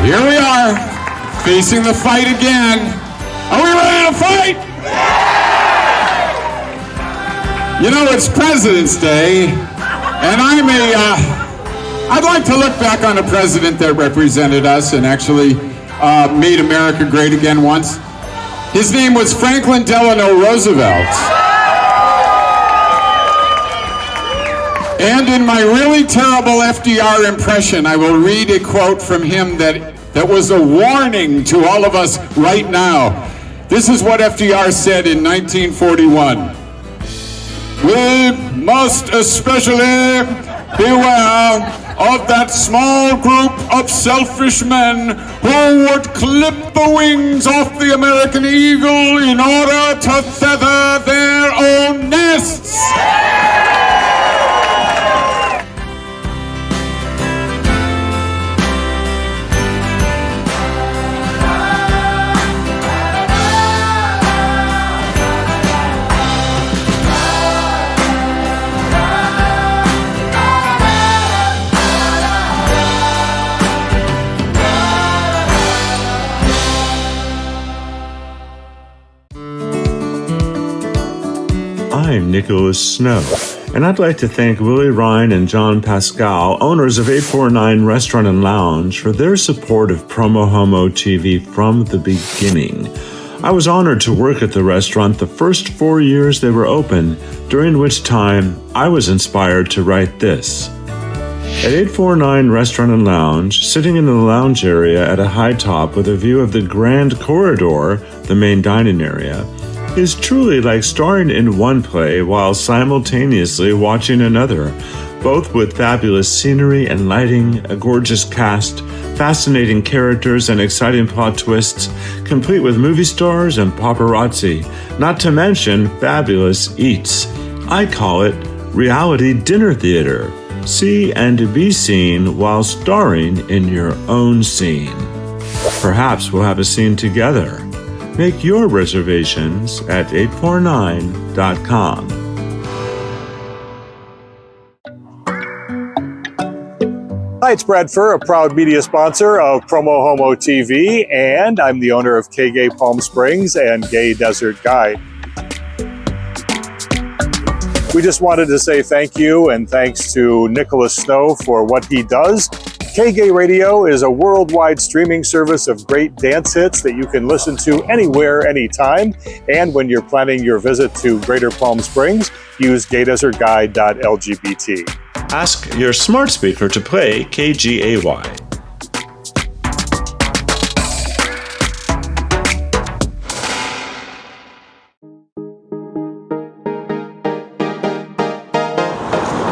Here we are, facing the fight again. Are we ready to fight? You know, it's President's Day, and I'd like to look back on a president that represented us and actually made America great again once. His name was Franklin Delano Roosevelt. And in my really terrible FDR impression, I will read a quote from him that was a warning to all of us right now. This is what FDR said in 1941. We must especially beware of that small group of selfish men who would clip the wings off the American eagle in order to feather their own nests. I'm Nicholas Snow, and I'd like to thank Willie Ryan and John Pascal, owners of 849 Restaurant and Lounge, for their support of PromoHomo.TV from the beginning. I was honored to work at the restaurant the first 4 years they were open, during which time I was inspired to write this. At 849 Restaurant and Lounge, sitting in the lounge area at a high top with a view of the Grand Corridor, the main dining area, is truly like starring in one play while simultaneously watching another, both with fabulous scenery and lighting, a gorgeous cast, fascinating characters, and exciting plot twists, complete with movie stars and paparazzi, not to mention fabulous eats. I call it reality dinner theater. See and be seen while starring in your own scene. Perhaps we'll have a scene together. Make your reservations at 849.com. Hi, it's Brad Furr, a proud media sponsor of PromoHomo.TV, and I'm the owner of K-Gay Palm Springs and Gay Desert Guide. We just wanted to say thank you and thanks to Nicholas Snow for what he does. K-Gay Radio is a worldwide streaming service of great dance hits that you can listen to anywhere, anytime. And when you're planning your visit to Greater Palm Springs, use gaydesertguide.lgbt. Ask your smart speaker to play KGAY.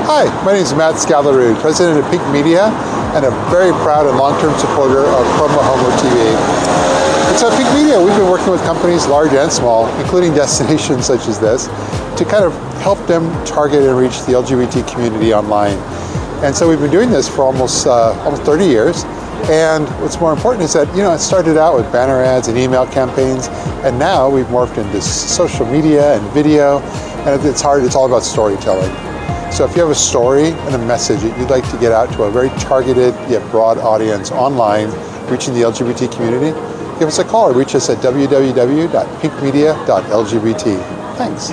Hi, my name is Matt Scalarude, president of Pink Media, and a very proud and long-term supporter of PromoHomo.TV. So at Pink Media, we've been working with companies large and small, including destinations such as this, to kind of help them target and reach the LGBT community online. And so we've been doing this for almost 30 years. And what's more important is that, it started out with banner ads and email campaigns, and now we've morphed into social media and video, and it's all about storytelling. So if you have a story and a message that you'd like to get out to a very targeted yet broad audience online, reaching the LGBT community, give us a call or reach us at www.pinkmedia.lgbt. Thanks.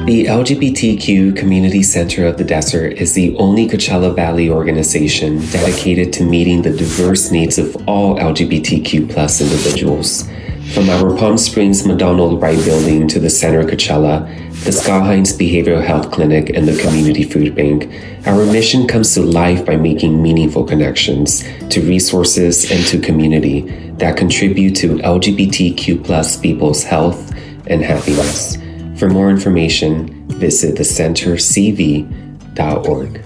The LGBTQ Community Center of the Desert is the only Coachella Valley organization dedicated to meeting the diverse needs of all LGBTQ+ individuals. From our Palm Springs McDonald Wright Building to the Center Coachella, the Scott Hines Behavioral Health Clinic, and the Community Food Bank, our mission comes to life by making meaningful connections to resources and to community that contribute to LGBTQ+ people's health and happiness. For more information, visit thecentercv.org.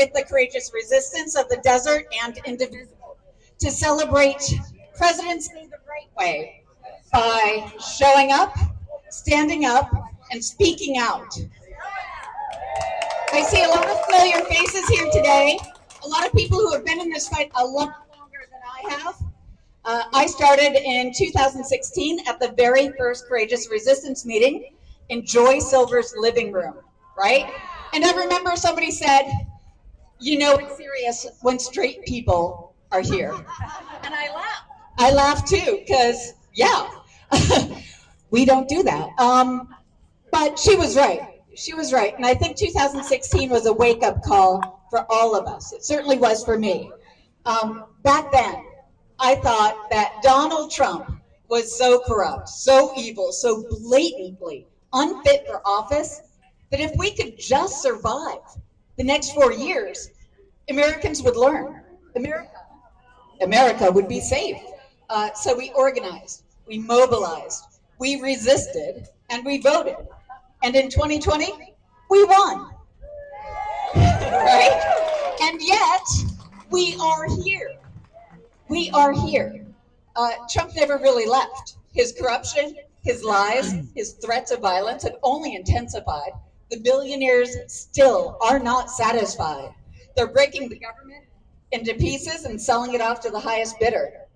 with the courageous resistance of the desert and Indivisible to celebrate Presidency the right way by showing up, standing up, and speaking out. I see a lot of familiar faces here today, a lot of people who have been in this fight a lot longer than I have. I started in 2016 at the very first Courageous Resistance meeting in Joy Silver's living room, right? And I remember somebody said, you know it's serious when straight people are here. And I laughed. I laughed too, because, yeah, we don't do that. But she was right. She was right. And I think 2016 was a wake-up call for all of us. It certainly was for me. Back then, I thought that Donald Trump was so corrupt, so evil, so blatantly unfit for office, that if we could just survive the next 4 years, Americans would learn. America would be safe. So we organized, we mobilized, we resisted, and we voted. And in 2020, we won. Right? And yet, we are here. We are here. Trump never really left. His corruption, his lies, his threats of violence have only intensified. The billionaires still are not satisfied. They're breaking the government into pieces and selling it off to the highest bidder.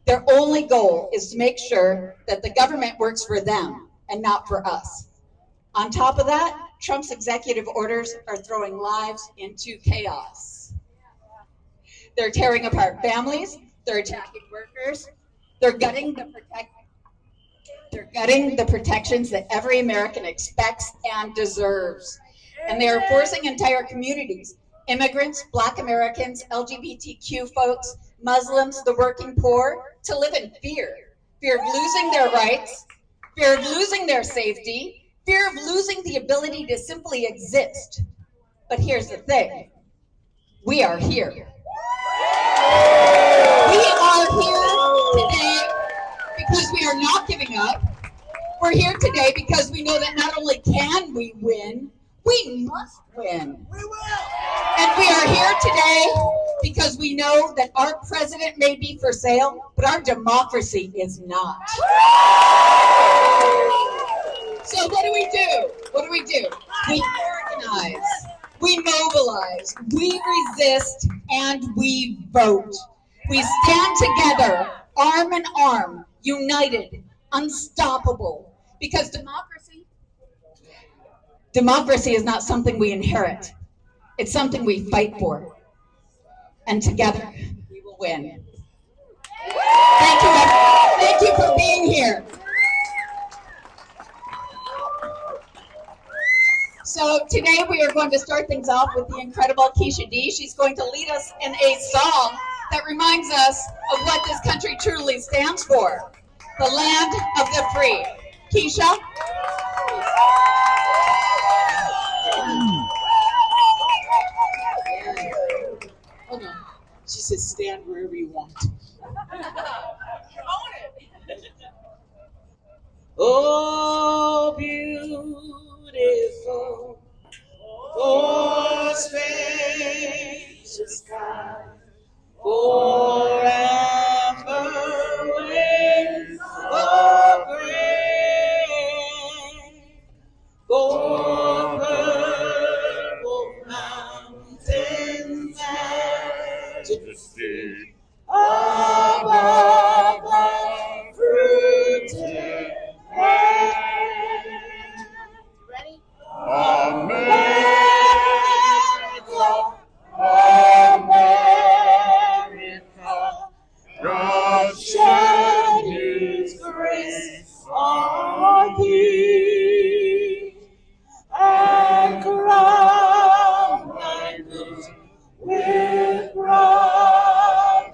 Their only goal is to make sure that the government works for them and not for us. On top of that, Trump's executive orders are throwing lives into chaos. They're tearing apart families, they're attacking workers, they're gutting the protections that every American expects and deserves. And they are forcing entire communities, immigrants, Black Americans, LGBTQ folks, Muslims, the working poor, to live in fear. Fear of losing their rights, fear of losing their safety, fear of losing the ability to simply exist. But here's the thing, we are here. We are here today because we are not giving up. We're here today because we know that not only can we win, we must win. We will. And we are here today because we know that our president may be for sale, but our democracy is not. So what do we do? What do we do? We organize, we mobilize, we resist, and we vote. We stand together, arm in arm, united, unstoppable, because democracy is not something we inherit. It's something we fight for. And together, we will win. Thank you, everyone. Thank you for being here. So today we are going to start things off with the incredible Keisha D. She's going to lead us in a song that reminds us of what this country truly stands for, the land of the free. Keisha? Hold on. She says stand wherever you want. Oh, beautiful, oh, spacious sky, forever with oh, great, for purple mountains majesty, above the fruited plain. Ready? America, America, God shed His grace on thee, and crown thy good with brotherhood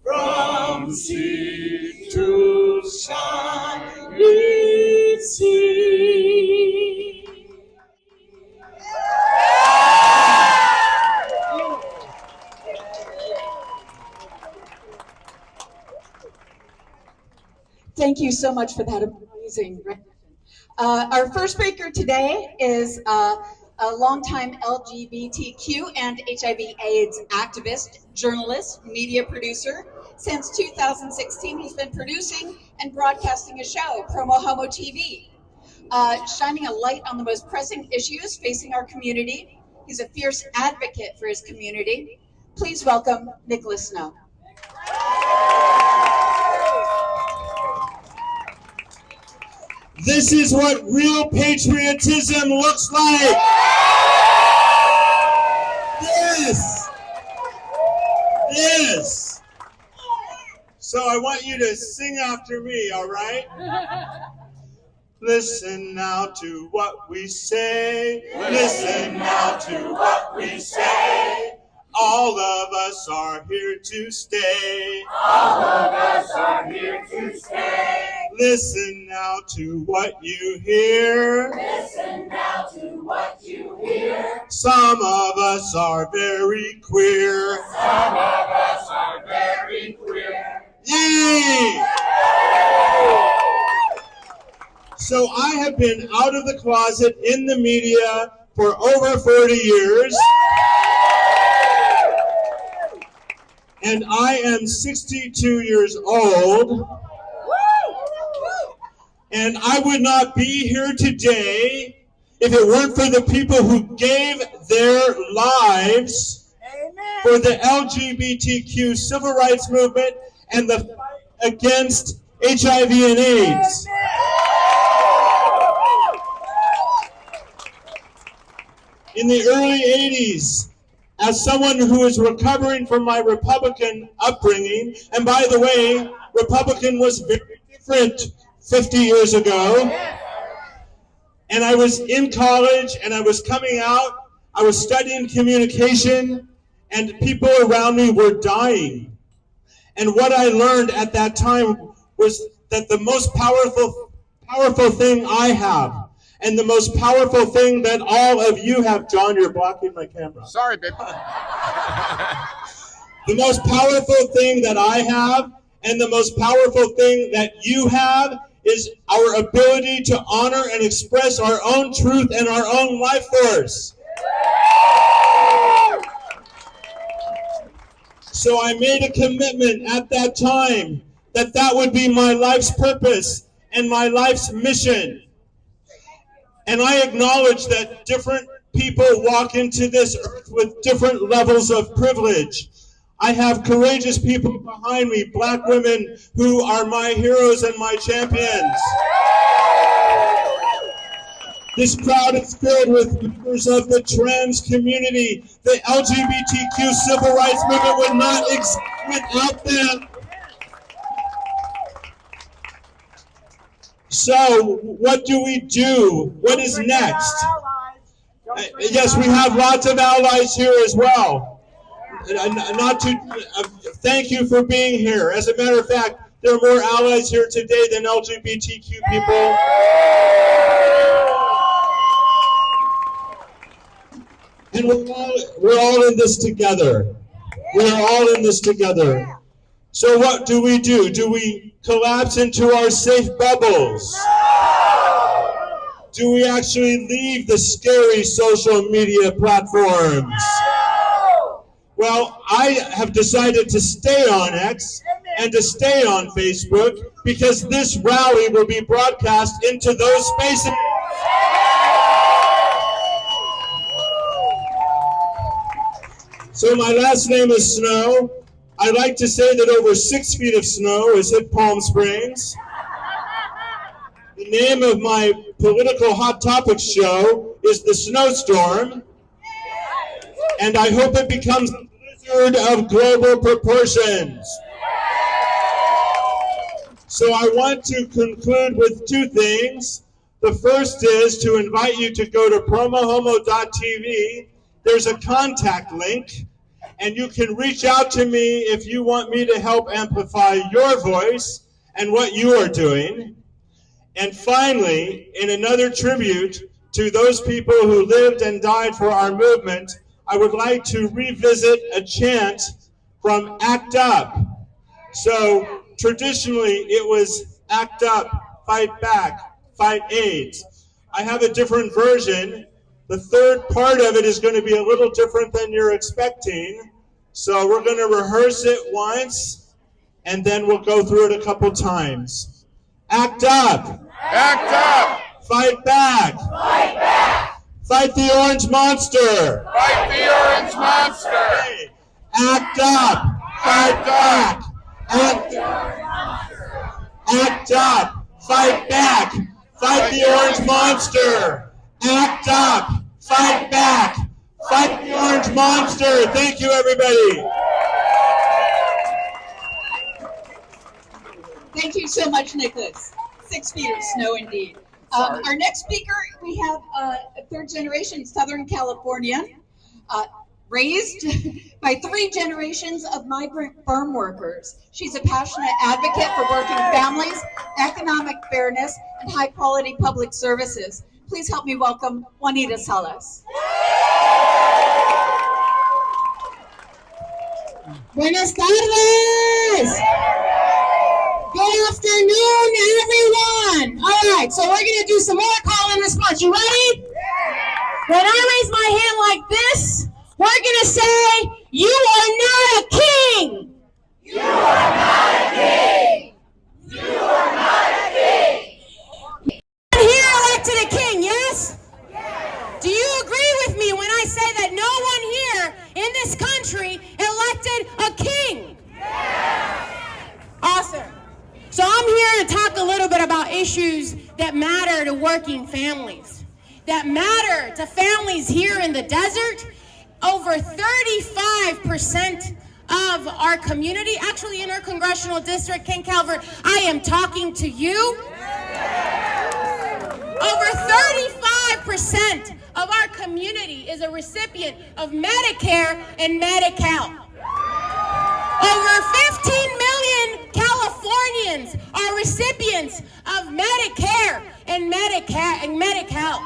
from sea to shining sea. Thank you so much for that amazing rendition. Our first speaker today is a longtime LGBTQ and HIV/AIDS activist, journalist, media producer. Since 2016, he's been producing and broadcasting a show, PromoHomo.TV, shining a light on the most pressing issues facing our community. He's a fierce advocate for his community. Please welcome Nicholas Snow. This is what real patriotism looks like. This. So I want you to sing after me, all right? Listen now to what we say. Listen now to what we say. All of us are here to stay. All of us are here to stay. Listen now to what you hear. Listen now to what you hear. Some of us are very queer. Some of us are very queer. Yay! So I have been out of the closet in the media for over 40 years. And I am 62 years old. And I would not be here today if it weren't for the people who gave their lives for the LGBTQ civil rights movement and the fight against HIV and AIDS. In the early 80s, as someone who is recovering from my Republican upbringing, and by the way, Republican was very different 50 years ago, and I was in college and I was coming out, I was studying communication, and people around me were dying. And what I learned at that time was that the most powerful thing I have, and the most powerful thing that all of you have, John, you're blocking my camera. Sorry, babe. The most powerful thing that I have, and the most powerful thing that you have, is our ability to honor and express our own truth and our own life force. So I made a commitment at that time that that would be my life's purpose and my life's mission. And I acknowledge that different people walk into this earth with different levels of privilege. I have courageous people behind me, Black women who are my heroes and my champions. This crowd is filled with members of the trans community. The LGBTQ civil rights movement would not exist without them. So, what do we do? What is next? Yes, we have lots of allies here as well. Thank you for being here. As a matter of fact, there are more allies here today than LGBTQ people. And we're all in this together. We're all in this together. So what do? Do we collapse into our safe bubbles? Do we actually leave the scary social media platforms? Well, I have decided to stay on X and to stay on Facebook because this rally will be broadcast into those spaces. So my last name is Snow. I like to say that over 6 feet of snow has hit Palm Springs. The name of my political hot topics show is The Snowstorm, and I hope it becomes a blizzard of global proportions. So I want to conclude with two things. The first is to invite you to go to PromoHomo.TV. There's a contact link, and you can reach out to me if you want me to help amplify your voice and what you are doing. And finally, in another tribute to those people who lived and died for our movement, I would like to revisit a chant from ACT UP. So traditionally, it was ACT UP, fight back, fight AIDS. I have a different version The third part of it is going to be a little different than you're expecting. So we're going to rehearse it once, and then we'll go through it a couple times. Act up. Act up! Fight back. Fight back! Fight the orange monster. Fight the orange monster! Okay. Act up. Fight back. Act up. Fight back. Fight the orange monster. Act up. Fight back. Fight the orange monster. Thank you, everybody. Thank you so much, Nicholas. 6 feet of snow indeed. Our next speaker, we have a third generation Southern Californian, raised by 3 generations of migrant farm workers. She's a passionate advocate for working families, economic fairness, and high quality public services. Please help me welcome Juanita Salas. Buenas tardes. Good afternoon, everyone. All right, so we're going to do some more call and response. You ready? When I raise my hand like this, we're going to say, you are not a king. You are not a king. You are not a king. Here elected a king, yes? Do you agree with me when I say that no one here in this country elected a king? Awesome. So I'm here to talk a little bit about issues that matter to working families, that matter to families here in the desert. Over 35% of our community, actually in our congressional district, Ken Calvert, I am talking to you. Over 35% of our community is a recipient of Medicare and Medi-Cal. Over 15 million Californians are recipients of Medicare and Medi-Cal.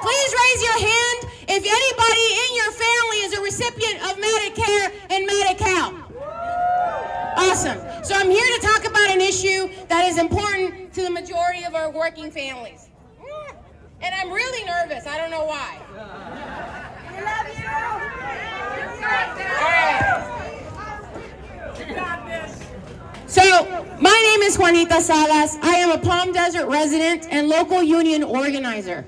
Please raise your hand if anybody in your family is a recipient of Medicare and Medi-Cal. Awesome. So I'm here to talk about an issue that is important to the majority of our working families. And I'm really nervous. I don't know why. I love you. All right. So, my name is Juanita Salas. I am a Palm Desert resident and local union organizer.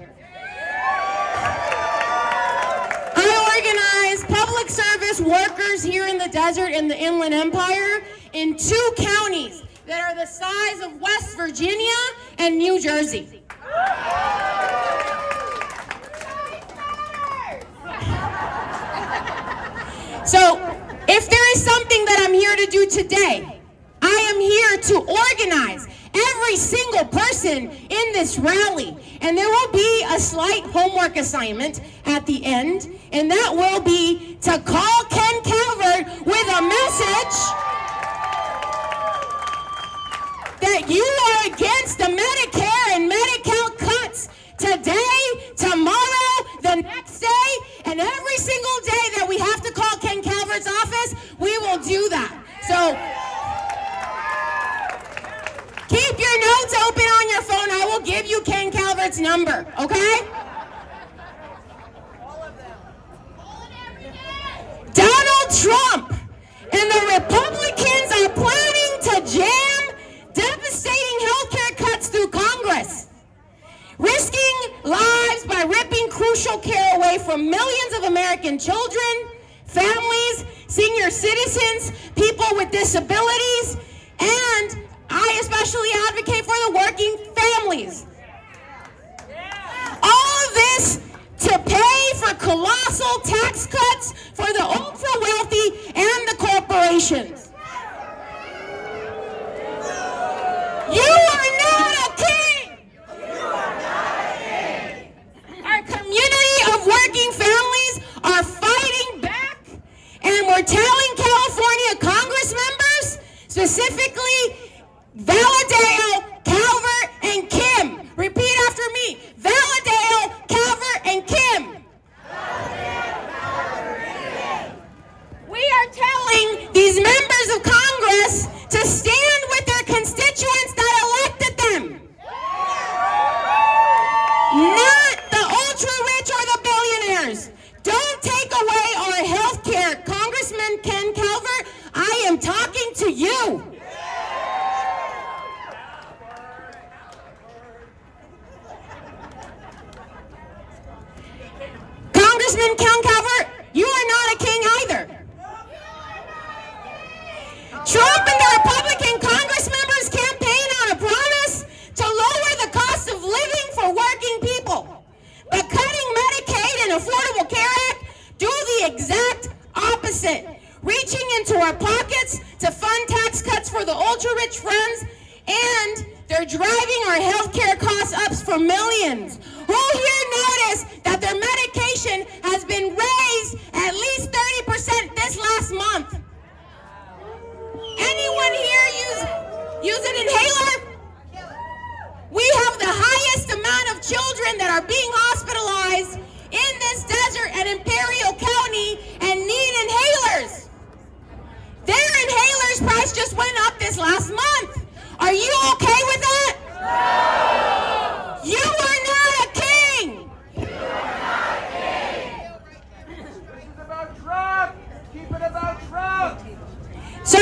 I organize public service workers here in the desert in the Inland Empire in 2 counties that are the size of West Virginia and New Jersey. So, if there is something that I'm here to do today, I am here to organize every single person in this rally. And there will be a slight homework assignment at the end, and that will be to call Ken Calvert with a message that you are against the Medicare and Medi-Cal cuts today, tomorrow, the next day, and every single day that we have to call Ken Calvert's office, we will do that. So keep your notes open on your phone. I will give you Ken Calvert's number, okay? Donald Trump and the Republicans are planning to jam devastating healthcare cuts through Congress, risking lives by ripping crucial care away from millions of American children, families, senior citizens, people with disabilities, and I especially advocate for the working families. All this to pay for colossal tax cuts for the ultra-wealthy and the corporations. You are not a king! You are not a king! Our community of working families are fighting back, and we're telling California Congress members, specifically Valadao, Calvert, and Kim. Repeat after me. Valadao, Calvert, and Kim. We are telling these members of Congress to stand with their constituents that elected them. Not the ultra-rich And Count Calvert, you are not a king either. Trump and the Republican Congress members campaign on a promise to lower the cost of living for working people. But cutting Medicaid and Affordable Care Act do the exact opposite, reaching into our pockets to fund tax cuts for the ultra-rich friends, and they're driving our healthcare costs up for millions. Who here noticed that their medication has been raised at least 30% this last month? Anyone here use an inhaler? We have the highest amount of children that are being hospitalized in this desert at Imperial County and need inhalers. Their inhalers price just went up this last month. Are you okay with that? No! You are not a king! You are not a king! This is about Trump! Keep it about Trump! So,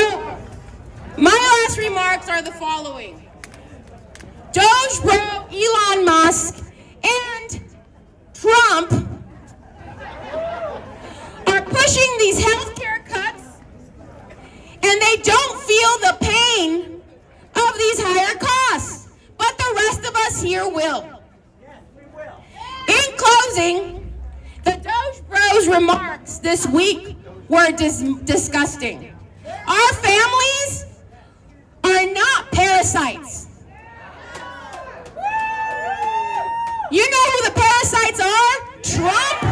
my last remarks are the following. Doge Bro, Elon Musk, and Trump are pushing these healthcare cuts, and they don't feel the pain of these higher costs, but the rest of us here will. In closing, the Doge Bros remarks this week were disgusting. Our families are not parasites. You know who the parasites are? Trump.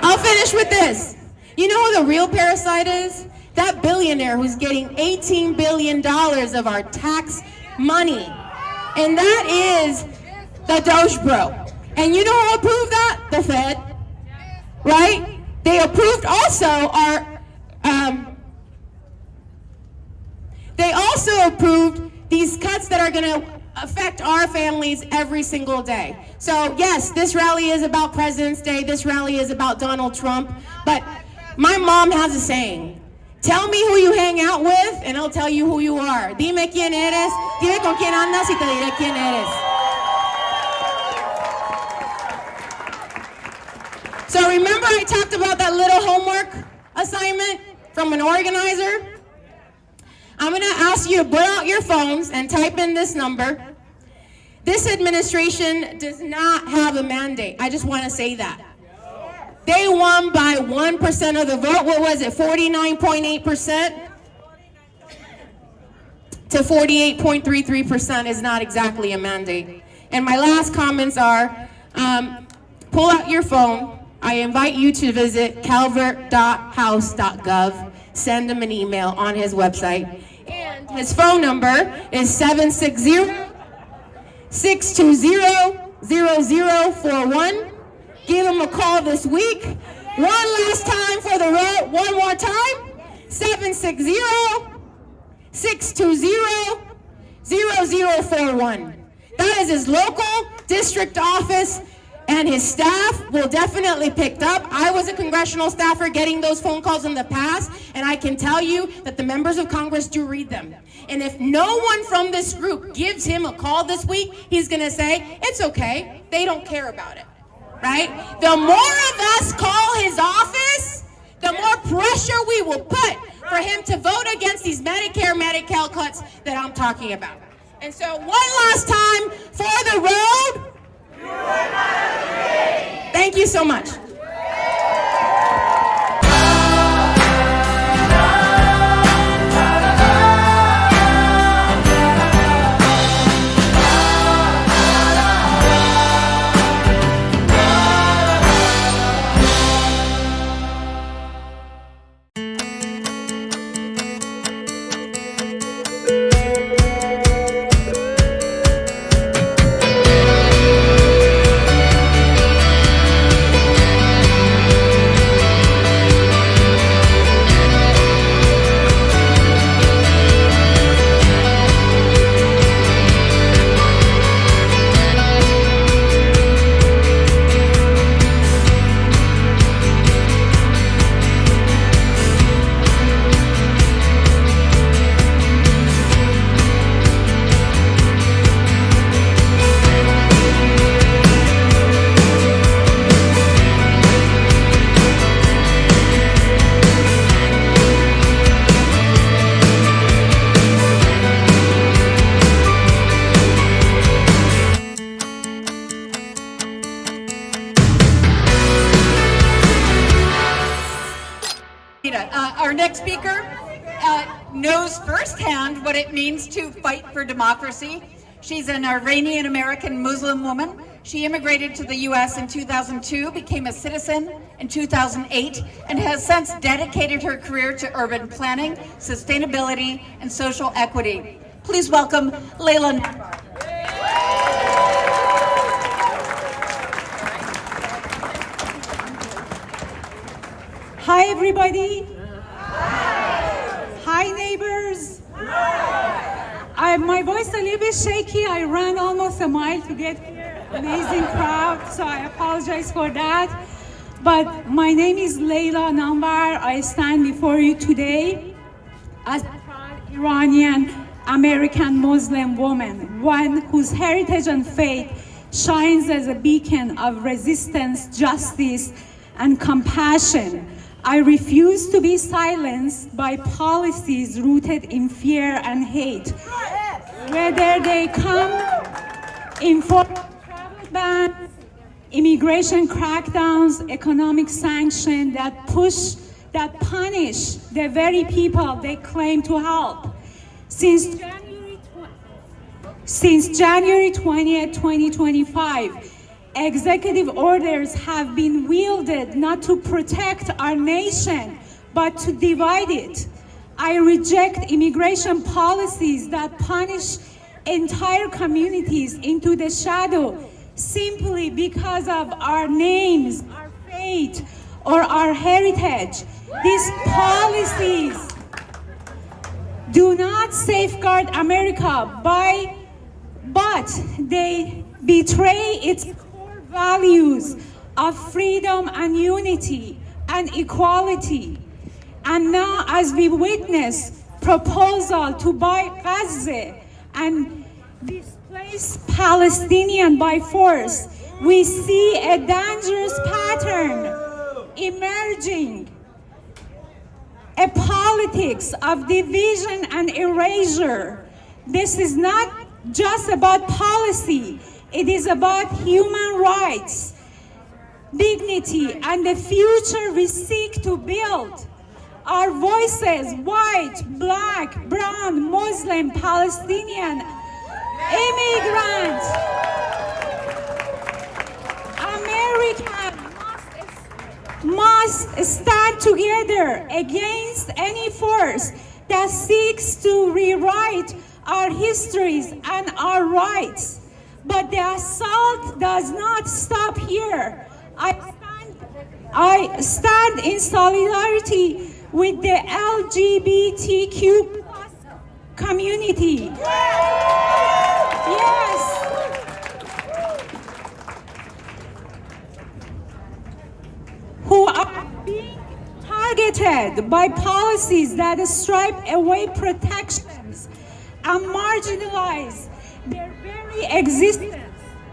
I'll finish with this. You know who the real parasite is? That billionaire who's getting $18 billion of our tax money. And that is the Doge Bro. And you know who approved that? The Fed. Right? They approved also they also approved these cuts that are going to affect our families every single day. So yes, this rally is about President's Day. This rally is about Donald Trump. But my mom has a saying. Tell me who you hang out with, and I'll tell you who you are. Dime quién eres. Dime con quién andas y te diré quién eres. So remember I talked about that little homework assignment from an organizer? I'm going to ask you to put out your phones and type in this number. This administration does not have a mandate. I just want to say that. They won by 1% of the vote. What was it, 49.8%? To 48.33% is not exactly a mandate. And my last comments are, pull out your phone. I invite you to visit calvert.house.gov. Send him an email on his website. And his phone number is 760-620-0041. Give him a call this week. One last time for the road. One more time. 760-620-0041. That is his local district office, and his staff will definitely pick up. I was a congressional staffer getting those phone calls in the past, and I can tell you that the members of Congress do read them. And if no one from this group gives him a call this week, he's going to say, it's okay, they don't care about it, right? The more of us call his office, the more pressure we will put for him to vote against these Medicare, Medi-Cal cuts that I'm talking about. And so one last time for the road. Thank you so much. next speaker knows firsthand what it means to fight for democracy. She's an Iranian-American Muslim woman. She immigrated to the U.S. in 2002, became a citizen in 2008, and has since dedicated her career to urban planning, sustainability, and social equity. Please welcome Layla Nambar. Hi, everybody. Hi, neighbors. My voice is a little bit shaky. I ran almost a mile to get here. Amazing crowd, so I apologize for that. But my name is Layla Nambar. I stand before you today as a proud Iranian American Muslim woman, one whose heritage and faith shines as a beacon of resistance, justice, and compassion. I refuse to be silenced by policies rooted in fear and hate, whether they come in form of travel bans, immigration crackdowns, economic sanctions that punish the very people they claim to help. Since January 20th, 2025, executive orders have been wielded not to protect our nation, but to divide it. I reject immigration policies that punish entire communities into the shadow simply because of our names, our faith, or our heritage. These policies do not safeguard America, but they betray its values of freedom and unity and equality. And now, as we witness proposal to buy Gaza and displace Palestinians by force, we see a dangerous pattern emerging, a politics of division and erasure. This is not just about policy. It is about human rights, dignity, and the future we seek to build. Our voices, white, black, brown, Muslim, Palestinian, immigrant, American must stand together against any force that seeks to rewrite our histories and our rights. But the assault does not stop here. I stand in solidarity with the LGBTQ community. Yes. Who are being targeted by policies that stripe away protections and marginalize their very existence.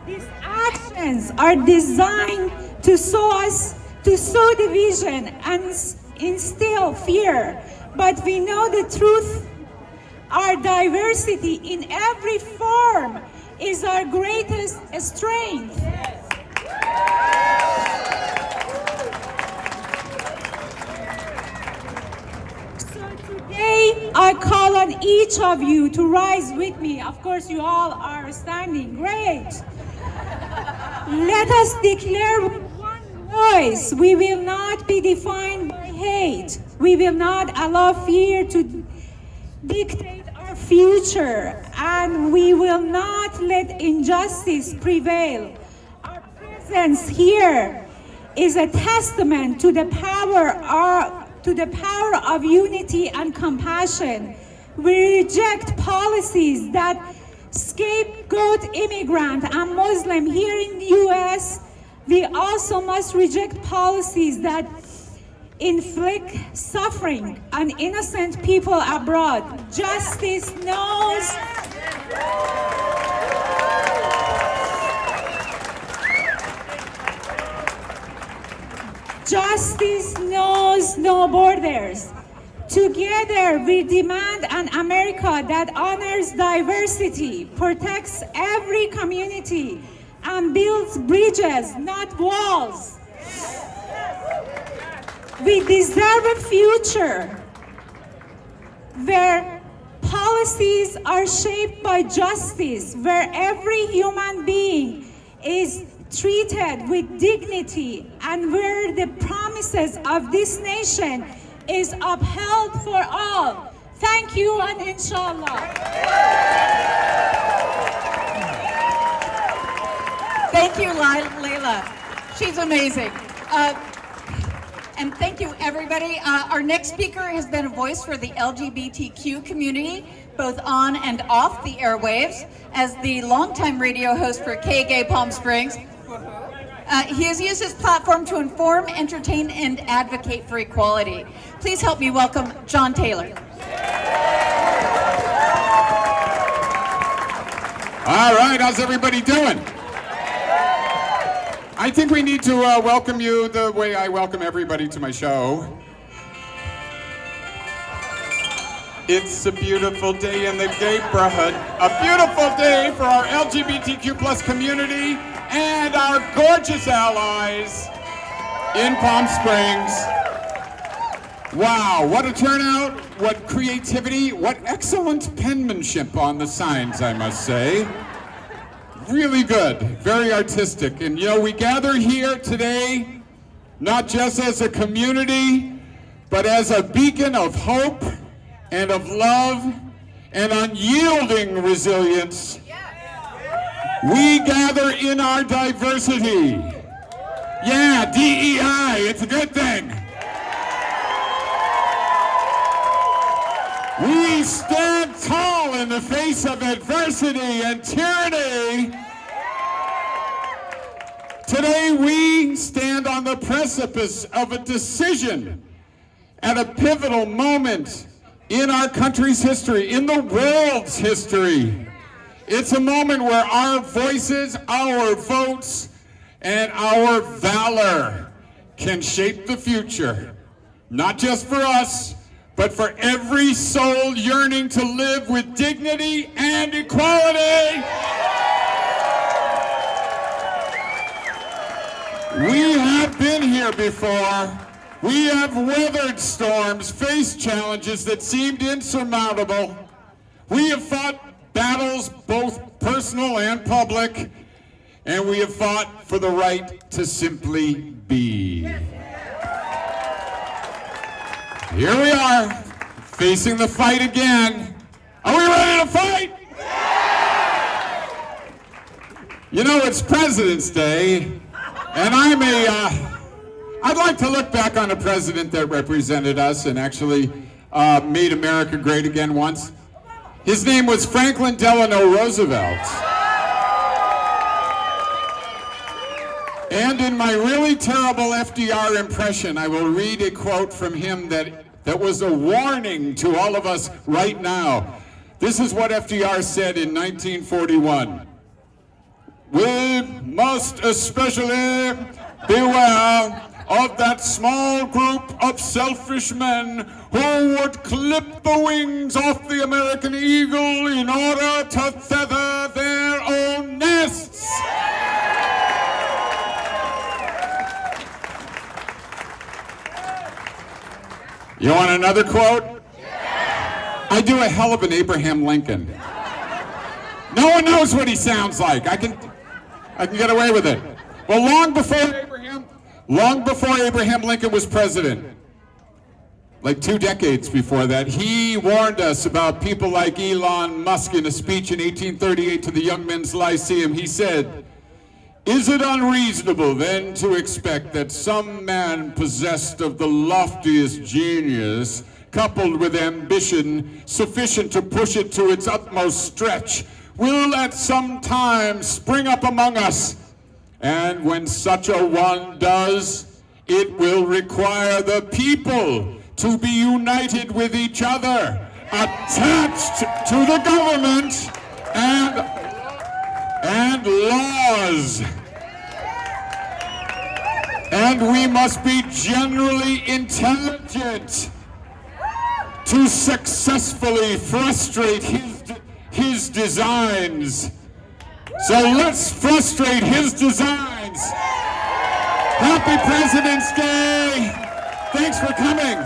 These actions are designed to sow division and instill fear. But we know the truth. Our diversity in every form is our greatest strength. Today, I call on each of you to rise with me. Of course, you all are standing. Great. Let us declare with one voice, we will not be defined by hate. We will not allow fear to dictate our future, and we will not let injustice prevail. Our presence here is a testament to the power of unity and compassion. We reject policies that scapegoat immigrant and Muslim here in the US. We also must reject policies that inflict suffering on innocent people abroad. Justice knows no borders. Together, we demand an America that honors diversity, protects every community, and builds bridges, not walls. We deserve a future where policies are shaped by justice, where every human being is treated with dignity, and where the promises of this nation is upheld for all. Thank you, and inshallah. Thank you, Layla. She's amazing. And thank you, everybody. Our next speaker has been a voice for the LGBTQ community, both on and off the airwaves, as the longtime radio host for K-Gay Palm Springs. He has used his platform to inform, entertain, and advocate for equality. Please help me welcome John Taylor. All right, how's everybody doing? I think we need to welcome you the way I welcome everybody to my show. It's a beautiful day in the neighborhood, a beautiful day for our LGBTQ plus community and our gorgeous allies in Palm Springs. Wow, what a turnout, what creativity, what excellent penmanship on the signs, I must say. Really good, very artistic. And you know, we gather here today, not just as a community, but as a beacon of hope and of love and unyielding resilience. We gather in our diversity. Yeah, DEI, it's a good thing. We stand tall in the face of adversity and tyranny. Today we stand on the precipice of a decision at a pivotal moment in our country's history, in the world's history. It's a moment where our voices, our votes, and our valor can shape the future, not just for us, but for every soul yearning to live with dignity and equality. We have been here before. We have weathered storms, faced challenges that seemed insurmountable. We have fought battles, both personal and public, and we have fought for the right to simply be. Here we are, facing the fight again. Are we ready to fight? You know, it's President's Day, and I'd like to look back on a president that represented us and actually made America great again once. His name was Franklin Delano Roosevelt. And in my really terrible FDR impression, I will read a quote from him that was a warning to all of us right now. This is what FDR said in 1941. We must especially beware of that small group of selfish men who would clip the wings off the American eagle in order to feather their own nests. You want another quote? I do a hell of an Abraham Lincoln. No one knows what he sounds like. I can get away with it. Well, long before Abraham Lincoln was president, like 2 decades before that, he warned us about people like Elon Musk in a speech in 1838 to the Young Men's Lyceum. He said, "Is it unreasonable then to expect that some man possessed of the loftiest genius, coupled with ambition sufficient to push it to its utmost stretch, will at some time spring up among us? And when such a one does, it will require the people to be united with each other, attached to the government and laws. And we must be generally intelligent to successfully frustrate his designs. So let's frustrate his designs. Happy President's Day. Thanks for coming.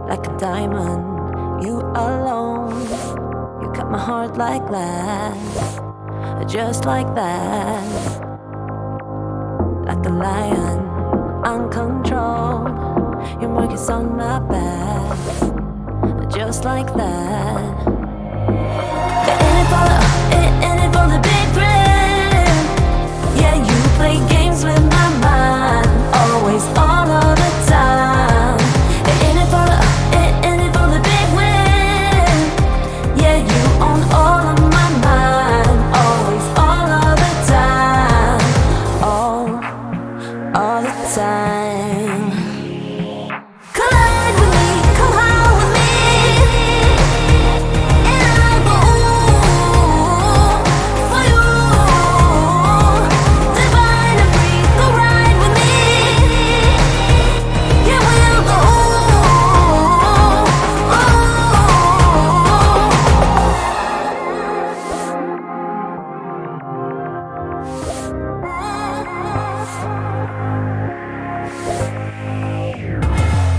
like a diamond, you alone. You cut my heart like glass, just like that. Like a lion, uncontrolled. Your mark is on my back, just like that. In it for the big thrill. Yeah, you play games with my mind, always, all of the time. In it for the big win. Yeah, you own all of my mind, always, all of the time. All the time. Collide with me, come high with me, and I'll go for you. Divine and free, go ride with me. Yeah, we'll go.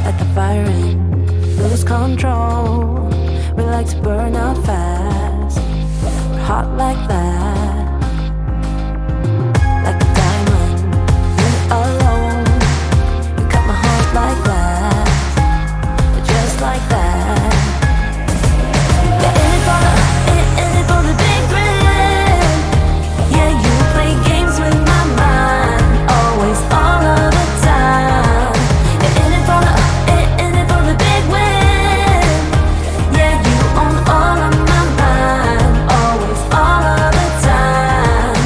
Like the firing, lose control. We like to burn out fast. We're hot like that. Like a diamond, you alone. You cut my heart like glass, just like that. Yeah, in it for the big thrill. Yeah, you play games with my mind, always, all of the time. Yeah, in it for the big win. Yeah, you own all of my mind, always, all of the time.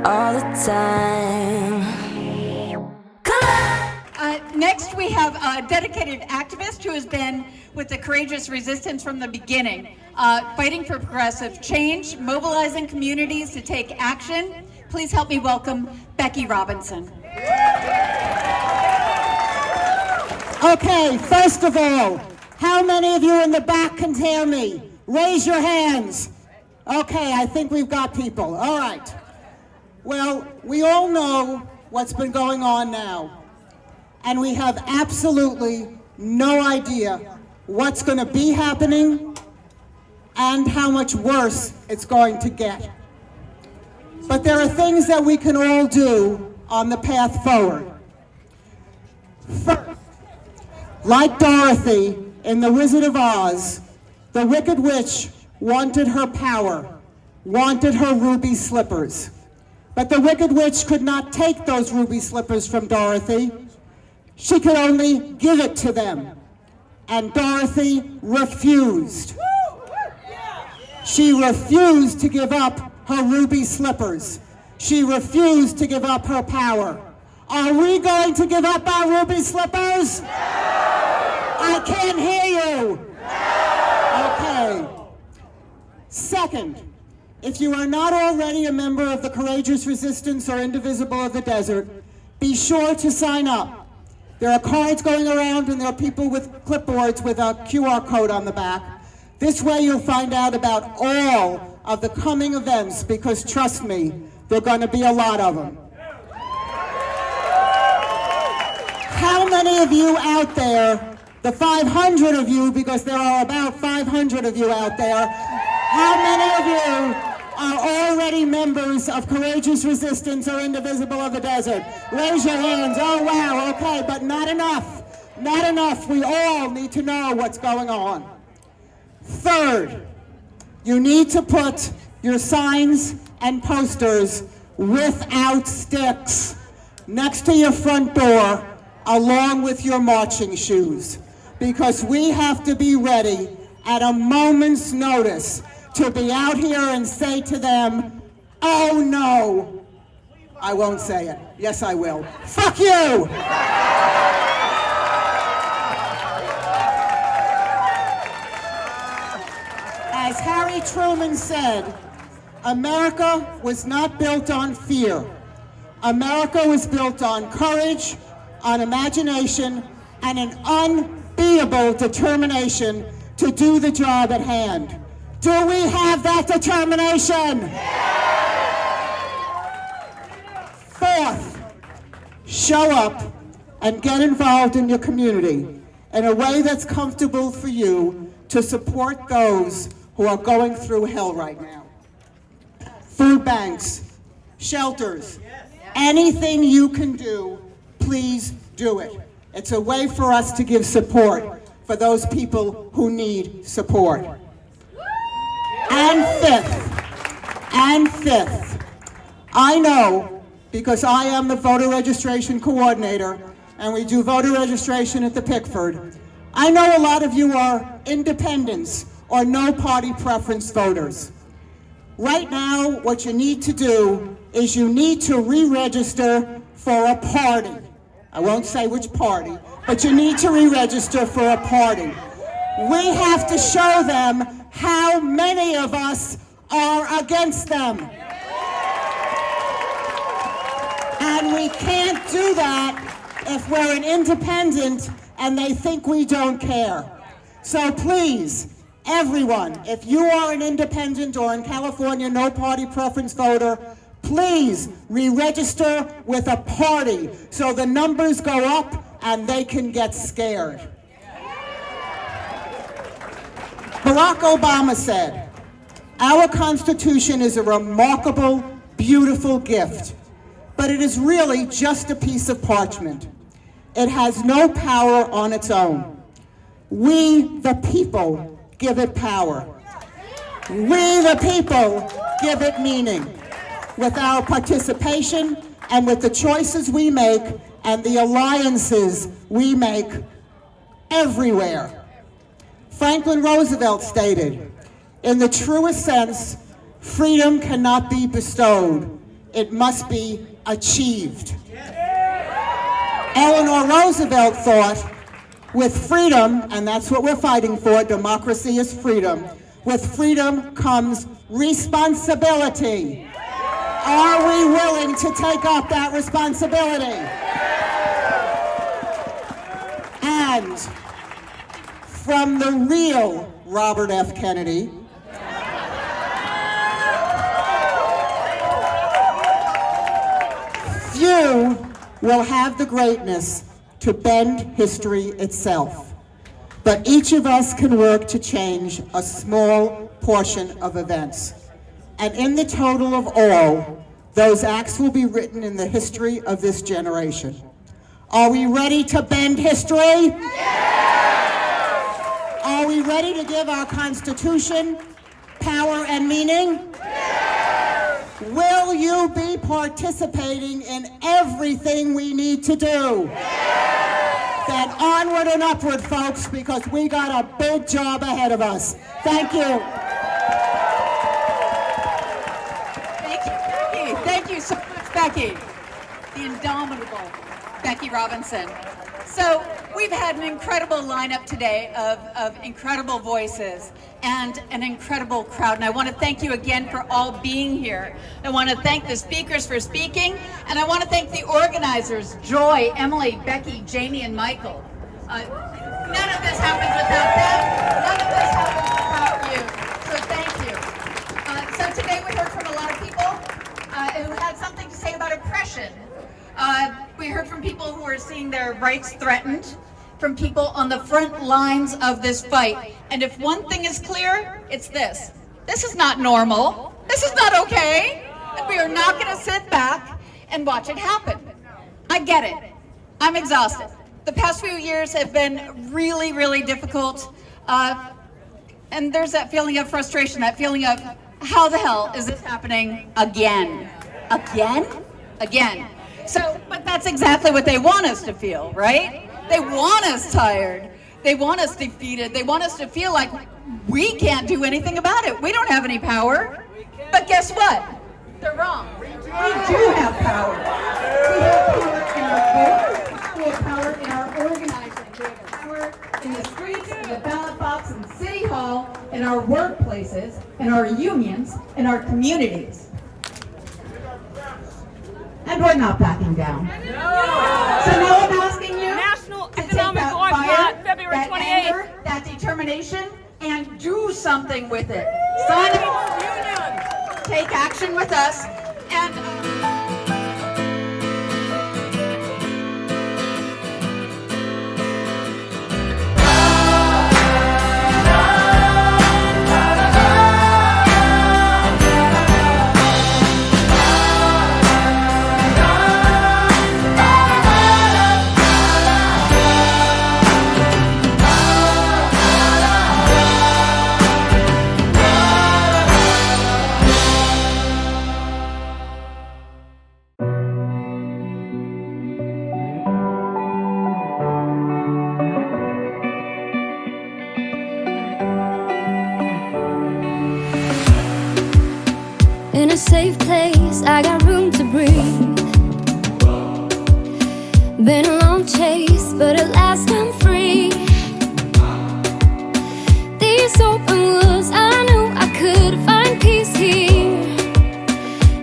All the time. Next, we have a dedicated activist who has been with the courageous resistance from the beginning, fighting for progressive change, mobilizing communities to take action. Please help me welcome Becky Robinson. Okay, first of all, how many of you in the back can hear me? Raise your hands. Okay, I think we've got people. All right. Well, we all know what's been going on now, and we have absolutely no idea what's going to be happening and how much worse it's going to get. But there are things that we can all do on the path forward. First, like Dorothy in The Wizard of Oz, the Wicked Witch wanted her power, wanted her ruby slippers. But the Wicked Witch could not take those ruby slippers from Dorothy. She could only give it to them. And Dorothy refused. She refused to give up her ruby slippers. She refused to give up her power. Are we going to give up our ruby slippers? I can't hear you. Okay. Second, if you are not already a member of the Courageous Resistance or Indivisible of the Desert, be sure to sign up. There are cards going around and there are people with clipboards with a QR code on the back. This way you'll find out about all of the coming events, because trust me, there are going to be a lot of them. How many of you out there, the 500 of you, because there are about 500 of you out there, how many of you are already members of Courageous Resistance or Indivisible of the Desert? Raise your hands. Oh, wow, okay, but not enough. Not enough. We all need to know what's going on. Third, you need to put your signs and posters without sticks next to your front door, along with your marching shoes, because we have to be ready at a moment's notice to be out here and say to them, oh no, I won't say it. Yes, I will. Fuck you! As Harry Truman said, America was not built on fear. America was built on courage, on imagination, and an unbeatable determination to do the job at hand. Do we have that determination? Fourth, show up and get involved in your community in a way that's comfortable for you to support those who are going through hell right now. Food banks, shelters, anything you can do, please do it. It's a way for us to give support for those people who need support. And fifth, I know, because I am the voter registration coordinator, and we do voter registration at the Pickford, I know a lot of you are independents or no party preference voters. Right now, what you need to do is you need to re-register for a party. I won't say which party, but you need to re-register for a party. We have to show them how many of us are against them. And we can't do that if we're an independent and they think we don't care. So please, everyone, if you are an independent or in California no party preference voter, please re-register with a party so the numbers go up and they can get scared. Barack Obama said, "Our Constitution is a remarkable, beautiful gift, but it is really just a piece of parchment. It has no power on its own. We, the people, give it power. We, the people, give it meaning. With our participation and with the choices we make and the alliances we make everywhere." Franklin Roosevelt stated, "In the truest sense, freedom cannot be bestowed. It must be achieved." Eleanor Roosevelt thought, with freedom, and that's what we're fighting for, democracy is freedom, with freedom comes responsibility. Are we willing to take up that responsibility? And from the real Robert F. Kennedy, few will have the greatness to bend history itself, but each of us can work to change a small portion of events. And in the total of all, those acts will be written in the history of this generation. Are we ready to bend history? Yes! Are we ready to give our Constitution power and meaning? Yes! Will you be participating in everything we need to do? Yes! Then onward and upward, folks, because we got a big job ahead of us. Thank you. Thank you so much, Becky, the indomitable Becky Robinson. So we've had an incredible lineup today of incredible voices and an incredible crowd. And I want to thank you again for all being here. I want to thank the speakers for speaking. And I want to thank the organizers, Joy, Emily, Becky, Jamie, and Michael. None of this happens without them. None of this happens without you. So thank you. So today we heard from a lot of people who had something to say about oppression. We heard from people who are seeing their rights threatened, from people on the front lines of this fight. And if one thing is clear, it's this. This is not normal. This is not okay. And we are not going to sit back and watch it happen. I get it. I'm exhausted. The past few years have been really, really difficult. And there's that feeling of frustration, that feeling of, how the hell is this happening again? Again? Again. So, but that's exactly what they want us to feel, right? They want us tired. They want us defeated. They want us to feel like we can't do anything about it. We don't have any power. But guess what? They're wrong. We do have power. We have power in our votes. We have power in our organizing. We have power in the streets, in the ballot box, in City Hall, in our workplaces, in our unions, in our communities. And we're not backing down. So now I'm asking you National to take Economic that Boycott, fire, February that 28th. anger, that determination, and do something with it. Sign up, take action with us, and safe place, I got room to breathe. Been a long chase, but at last I'm free. These open woods, I knew I could find peace here.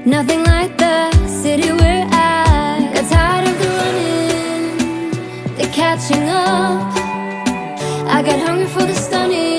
Nothing like the city where I got tired of the running, the catching up. I got hungry for the stunning.